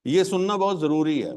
ये सुनना बहुत जरूरी है।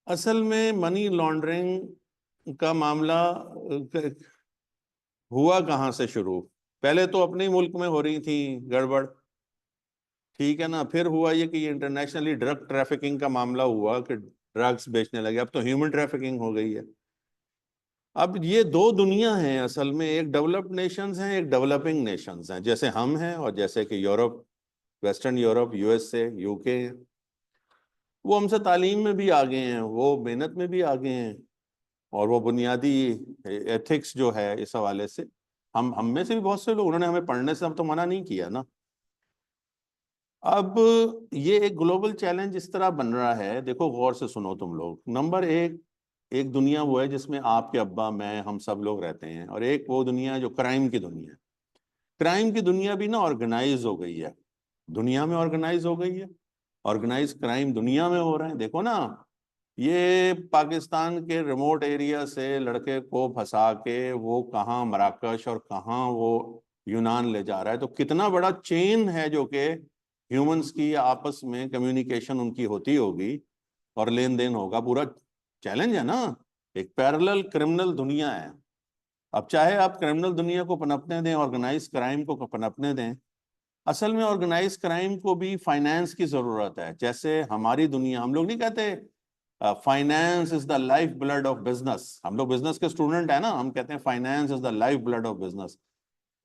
असल में मनी लॉन्ड्रिंग का मामला हुआ कहाँ से शुरू? पहले तो अपने ही मुल्क में हो रही थी गड़बड़, ठीक है ना। फिर हुआ ये कि ये इंटरनेशनली ड्रग ट्रैफिकिंग का मामला हुआ कि ड्रग्स बेचने लगे। अब तो ह्यूमन ट्रैफिकिंग हो गई है। अब ये दो दुनिया हैं असल में, एक डेवलप्ड नेशंस हैं, एक डेवलपिंग नेशंस हैं, जैसे हम हैं और जैसे कि Europe, western Europe, USA, UK. वो हमसे तालीम में भी आगे हैं, वो मेहनत में भी आगे हैं, और वो बुनियादी एथिक्स जो है इस हवाले से हम में से भी बहुत से लोग, उन्होंने हमें पढ़ने से अब तो मना नहीं किया ना। अब ये एक ग्लोबल चैलेंज इस तरह बन रहा है, देखो गौर से सुनो तुम लोग। नंबर एक, एक दुनिया वो है जिसमें आपके अब्बा, मैं, हम सब लोग रहते हैं, और एक वो दुनिया है जो क्राइम की दुनिया है। क्राइम की दुनिया भी ना ऑर्गेनाइज हो गई है, दुनिया में ऑर्गेनाइज हो गई है। ऑर्गेनाइज क्राइम दुनिया में हो रहे हैं, देखो ना। ये पाकिस्तान के रिमोट एरिया से लड़के को फंसा के वो कहाँ मराकश और कहाँ वो यूनान ले जा रहा है। तो कितना बड़ा चेन है जो कि ह्यूमंस की आपस में कम्युनिकेशन उनकी होती होगी और लेन देन होगा। पूरा चैलेंज है ना, एक पैरेलल क्रिमिनल दुनिया है। अब चाहे आप क्रिमिनल दुनिया को पनपने दें, ऑर्गेनाइज क्राइम को पनपने दें, असल में ऑर्गेनाइज क्राइम को भी फाइनेंस की जरूरत है। जैसे हमारी दुनिया, हम लोग नहीं कहते finance is the life blood of business, हम लोग बिजनेस के स्टूडेंट है ना, हम कहते हैं finance is the life blood of business.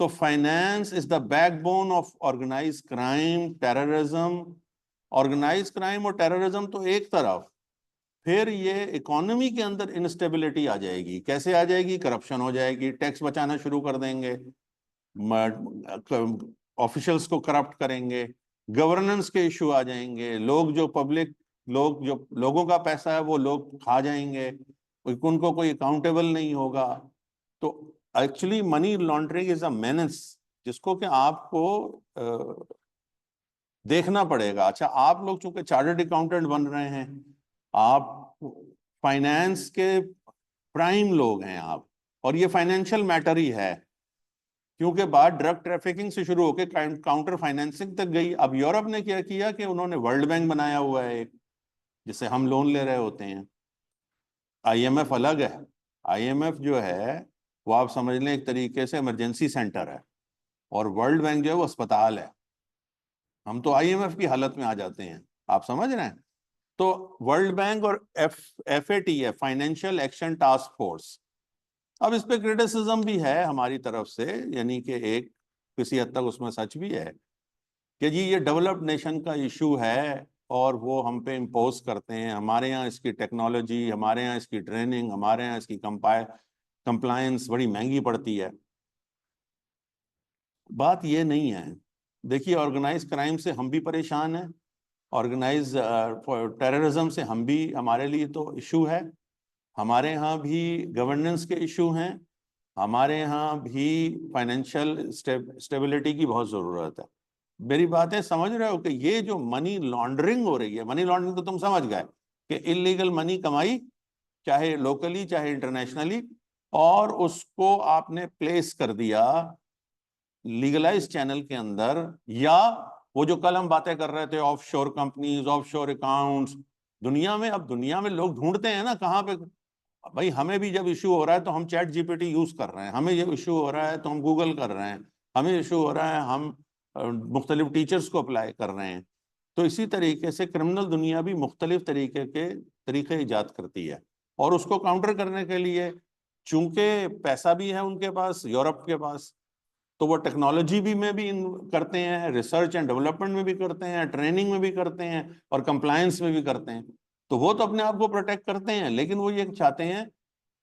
तो finance is the backbone of organise crime, terrorism. Organise crime और टेररिज्म तो एक तरफ, फिर ये इकोनॉमी के अंदर इंस्टेबिलिटी आ जाएगी। कैसे आ जाएगी? करप्शन हो जाएगी, टैक्स बचाना शुरू कर देंगे, ऑफिशियल्स को करप्ट करेंगे, गवर्नेंस के इशू आ जाएंगे, लोग जो पब्लिक, लोग जो लोगों का पैसा है वो लोग खा जाएंगे, उनको कोई अकाउंटेबल नहीं होगा। तो actually money laundering is a menace जिसको कि आपको देखना पड़ेगा। अच्छा, आप लोग चूंकि चार्टर्ड अकाउंटेंट बन रहे हैं, आप फाइनेंस के प्राइम लोग हैं आप, और ये फाइनेंशियल मैटर ही है, क्योंकि बात ड्रग ट्रैफिकिंग से शुरू होकर काउंटर फाइनेंसिंग तक गई। अब यूरोप ने क्या किया कि उन्होंने वर्ल्ड बैंक बनाया हुआ है एक, जिससे हम लोन ले रहे होते हैं। आईएमएफ अलग है। आईएमएफ जो है वो आप समझ लें एक तरीके से इमरजेंसी सेंटर है, और वर्ल्ड बैंक जो है वो अस्पताल है। हम तो आईएमएफ की हालत में आ जाते हैं, आप समझ रहे हैं। तो वर्ल्ड बैंक और FATF, financial action task force, अब इस पे क्रिटिसिज्म भी है हमारी तरफ से, यानी कि एक किसी हद तक उसमें सच भी है कि जी ये डेवलप्ड नेशन का इशू है और वो हम पे इम्पोज करते हैं। हमारे यहाँ इसकी टेक्नोलॉजी, हमारे यहाँ इसकी ट्रेनिंग, हमारे यहाँ इसकी कंप्लायंस बड़ी महंगी पड़ती है। बात ये नहीं है। देखिए, ऑर्गेनाइज क्राइम से हम भी परेशान हैं, ऑर्गेनाइज टेररिज्म से हम भी, हमारे लिए तो इशू है। हमारे यहाँ भी गवर्नेंस के इशू हैं, हमारे यहाँ भी फाइनेंशियल स्टेबिलिटी की बहुत ज़रूरत है। मेरी बातें समझ रहे हो कि ये जो मनी लॉन्ड्रिंग हो रही है, मनी लॉन्ड्रिंग तो तुम समझ गए कि इलीगल मनी कमाई, चाहे लोकली चाहे इंटरनेशनली, और उसको आपने प्लेस कर दिया लीगलाइज चैनल के अंदर। या वो जो कल हम बातें कर रहे थे, ऑफशोर कंपनीज, ऑफशोर अकाउंट्स, दुनिया में, अब दुनिया में लोग ढूंढते हैं ना कहाँ पे। भाई हमें भी जब इशू हो रहा है तो हम चैट जीपीटी यूज कर रहे हैं, हमें ये इशू हो रहा है तो हम गूगल कर रहे हैं, हमें इशू हो रहा है हम मुख्तलिफ टीचर्स को अप्लाई कर रहे हैं। तो इसी तरीके से क्रिमिनल दुनिया भी मुख्तलिफ तरीके के तरीके ईजाद करती है, और उसको काउंटर करने के लिए चूंकि पैसा भी है उनके पास, यूरोप के पास, तो वो टेक्नोलॉजी भी में भी करते हैं, रिसर्च एंड डेवलपमेंट में भी करते हैं, ट्रेनिंग में भी करते हैं, और कंप्लायंस में भी करते हैं। तो वो तो अपने आप को प्रोटेक्ट करते हैं, लेकिन वो ये चाहते हैं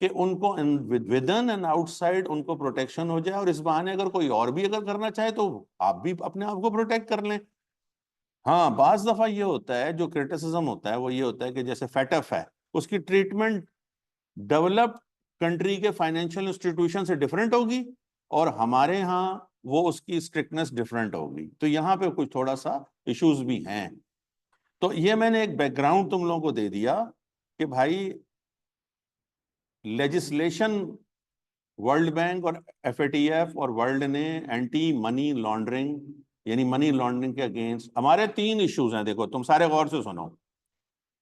कि उनको विद इन एंड आउटसाइड उनको प्रोटेक्शन हो जाए, और इस बहाने अगर कोई और भी अगर करना चाहे तो आप भी अपने आप को प्रोटेक्ट कर लें। हाँ, बाज दफा ये होता है, जो क्रिटिसिज्म होता है वो ये होता है कि जैसे फेटफ है, उसकी ट्रीटमेंट डेवलप्ड कंट्री के फाइनेंशियल इंस्टीट्यूशन से डिफरेंट होगी, और हमारे यहाँ वो उसकी स्ट्रिक्टनेस डिफरेंट होगी। तो यहाँ पे कुछ थोड़ा सा इश्यूज भी हैं। तो ये मैंने एक बैकग्राउंड तुम लोगों को दे दिया कि भाई लेजिस्लेशन, वर्ल्ड बैंक और एफएटीएफ और वर्ल्ड ने एंटी मनी लॉन्ड्रिंग यानी मनी लॉन्ड्रिंग के अगेंस्ट हमारे 3 इश्यूज हैं। देखो तुम सारे गौर से सुनो।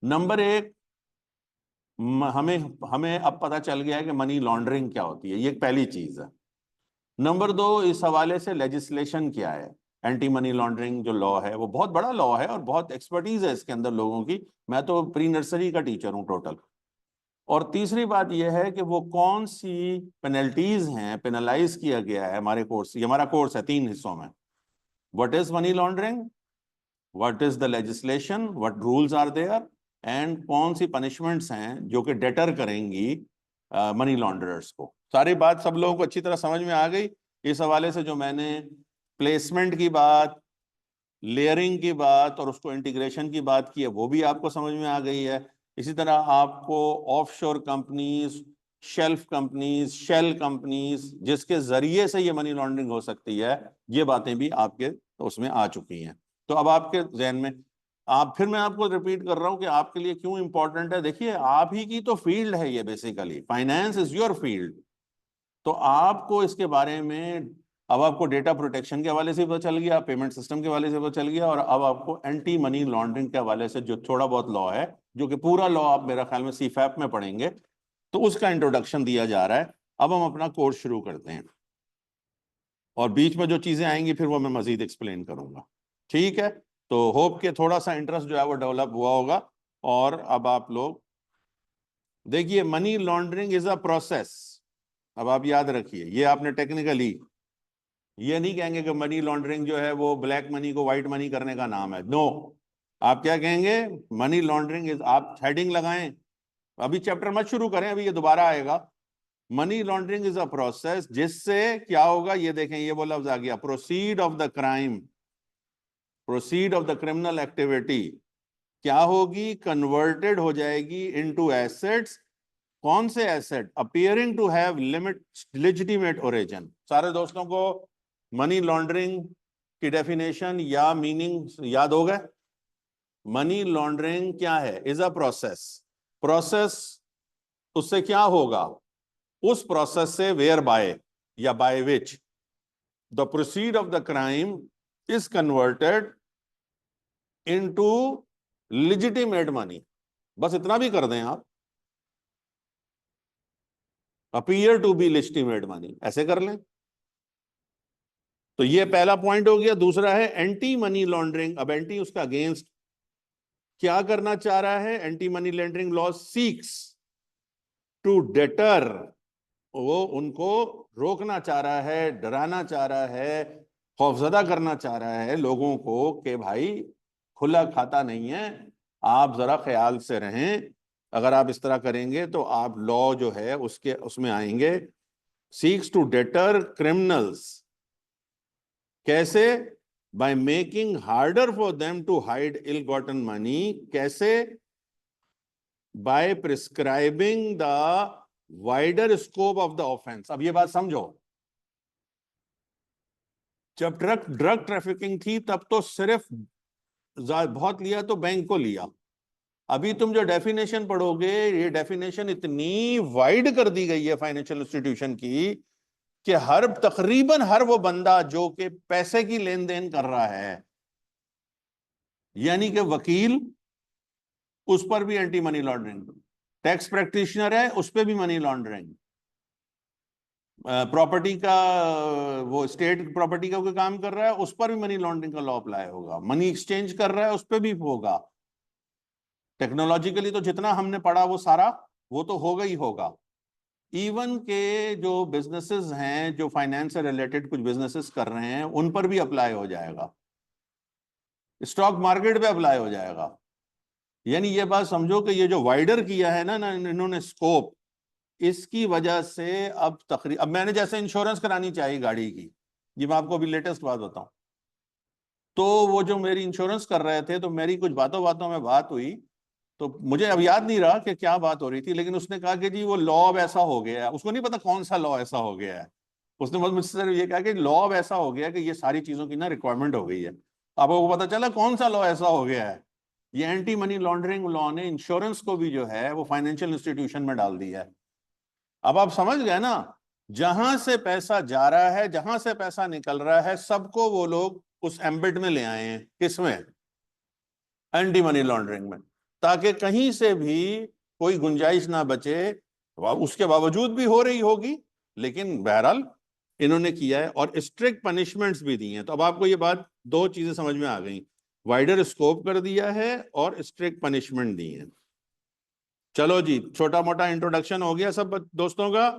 नंबर 1, हमें हमें अब पता चल गया है कि मनी लॉन्ड्रिंग क्या होती है, ये पहली चीज है। नंबर 2, इस हवाले से लेजिस्लेशन क्या है। एंटी मनी लॉन्ड्रिंग जो लॉ है वो बहुत बड़ा लॉ है और बहुत एक्सपर्टीज है इसके अंदर लोगों की। मैं तो प्री नर्सरी का टीचर हूँ टोटल। और तीसरी बात यह है कि वो कौन सी पेनल्टीज हैं, पेनलाइज किया गया है हमारे कोर्स, ये हमारा कोर्स है 3 हिस्सों में। What is money laundering, what is the legislation, what rules are there, and कौन सी पनिशमेंट्स हैं जो कि डेटर करेंगी मनी लॉन्ड्रर्स को। सारी बात सब लोगों को अच्छी तरह समझ में आ गई। इस हवाले से जो मैंने प्लेसमेंट की बात, लेयरिंग की बात और उसको इंटीग्रेशन की बात की है वो भी आपको समझ में आ गई है। इसी तरह आपको offshore companies, shelf companies, shell companies जिसके जरिए से ये मनी लॉन्ड्रिंग हो सकती है, ये बातें भी आपके उसमें आ चुकी हैं। तो अब आपके जहन में, आप फिर मैं आपको रिपीट कर रहा हूं कि आपके लिए क्यों इंपॉर्टेंट है। देखिए आप ही की तो फील्ड है ये, basically finance is your field. तो आपको इसके बारे में, अब आपको डेटा प्रोटेक्शन के हवाले से पता चल गया, पेमेंट सिस्टम के हवाले से पता चल गया, और अब आपको एंटी मनी लॉन्ड्रिंग के हवाले से जो थोड़ा बहुत लॉ है, जो कि पूरा लॉ आप मेरा ख्याल में सीफैप में पढ़ेंगे, तो उसका इंट्रोडक्शन दिया जा रहा है। अब हम अपना कोर्स शुरू करते हैं और बीच में जो चीजें आएंगी फिर वो मैं मजीद एक्सप्लेन करूंगा। ठीक है, तो होप के थोड़ा सा इंटरेस्ट जो है वो डेवलप हुआ होगा। और अब आप लोग देखिए, money laundering is a process. अब आप याद रखिए, ये आपने टेक्निकली ये नहीं कहेंगे कि मनी लॉन्ड्रिंग जो है वो ब्लैक मनी को व्हाइट मनी करने का नाम है। नो, आप क्या कहेंगे, मनी लॉन्ड्रिंग इज, आप हेडिंग लगाएं, अभी चैप्टर मत शुरू करें, अभी ये दोबारा आएगा। Money laundering is a process जिससे क्या होगा, ये देखें, ये वो लफ्ज आ गया, proceed of the crime, proceed of the criminal activity क्या होगी, कन्वर्टेड हो जाएगी इनटू एसेट्स। कौन से asset, appearing to have limit legitimate origin. सारे दोस्तों को मनी लॉन्ड्रिंग की डेफिनेशन या मीनिंग याद हो गए। मनी लॉन्ड्रिंग क्या है, इज अ प्रोसेस। प्रोसेस, उससे क्या होगा, उस प्रोसेस से whereby or by which the proceed of the crime is converted into legitimate money. बस इतना भी कर दें आप, appear to be legitimate money, ऐसे कर लें। तो ये पहला पॉइंट हो गया। दूसरा है एंटी मनी लॉन्ड्रिंग। अब एंटी, उसका अगेंस्ट क्या करना चाह रहा है। Anti money laundering law seeks to deter, वो उनको रोकना चाह रहा है, डराना चाह रहा है, खौफजदा करना चाह रहा है लोगों को कि भाई खुला खाता नहीं है, आप जरा ख्याल से रहें। अगर आप इस तरह करेंगे तो आप लॉ जो है उसके उसमें आएंगे। सीक्स टू डेटर क्रिमिनल्स, कैसे, by making harder for them to hide ill gotten money. कैसे, by prescribing the wider scope of the offence. अब ये बात समझो, जब ड्रग ट्रैफिकिंग थी तब तो सिर्फ बहुत लिया तो बैंक को लिया। अभी तुम जो डेफिनेशन पढ़ोगे, ये डेफिनेशन इतनी वाइड कर दी गई है फाइनेंशियल इंस्टीट्यूशन की कि तकरीबन हर वो बंदा जो कि पैसे की लेन देन कर रहा है, यानी कि वकील, उस पर भी anti money laundering, tax practitioner है उस पर भी मनी लॉन्ड्रिंग, प्रॉपर्टी का, वो स्टेट प्रॉपर्टी का कोई काम कर रहा है उस पर भी मनी लॉन्ड्रिंग का लॉ अप्लाई होगा, मनी एक्सचेंज कर रहा है उस पर भी होगा। टेक्नोलॉजिकली तो जितना हमने पढ़ा वो सारा वो तो होगा ही होगा। इवन के जो बिजनेसेस हैं, जो फाइनेंस से रिलेटेड कुछ बिजनेसेस कर रहे हैं, उन पर भी अप्लाई हो जाएगा, स्टॉक मार्केट पे अप्लाई हो जाएगा। यानी ये बात समझो कि ये जो वाइडर किया है ना इन्होंने स्कोप, इसकी वजह से अब मैंने जैसे इंश्योरेंस करानी चाहिए गाड़ी की, ये मैं आपको अभी लेटेस्ट बात बताऊं, तो वो जो मेरी इंश्योरेंस कर रहे थे, तो मेरी कुछ बातों बातों में बात हुई, तो मुझे अब याद नहीं रहा कि क्या बात हो रही थी, लेकिन उसने कहा कि जी वो लॉ अब ऐसा हो गया है, उसको नहीं पता कौन सा लॉ ऐसा हो गया है। उसने बस मुझसे सिर्फ ये कहा कि लॉ अब ऐसा हो गया कि ये सारी चीजों की ना रिक्वायरमेंट हो गई है। आपको पता चला कौन सा लॉ ऐसा हो गया है। ये एंटी मनी लॉन्ड्रिंग लॉ ने इंश्योरेंस को भी जो है वो फाइनेंशियल इंस्टीट्यूशन में डाल दिया है। अब आप समझ गए ना, जहां से पैसा जा रहा है, जहां से पैसा निकल रहा है, सबको वो लोग उस एम्बिट में ले आए हैं, किसमें, एंटी मनी लॉन्ड्रिंग में, ताकि कहीं से भी कोई गुंजाइश ना बचे। उसके बावजूद भी हो रही होगी, लेकिन बहरहाल इन्होंने किया है और स्ट्रिक्ट पनिशमेंट्स भी दी हैं। तो अब आपको ये बात, दो चीजें समझ में आ गई, वाइडर स्कोप कर दिया है और स्ट्रिक्ट पनिशमेंट दी है। चलो जी, छोटा मोटा इंट्रोडक्शन हो गया सब दोस्तों का।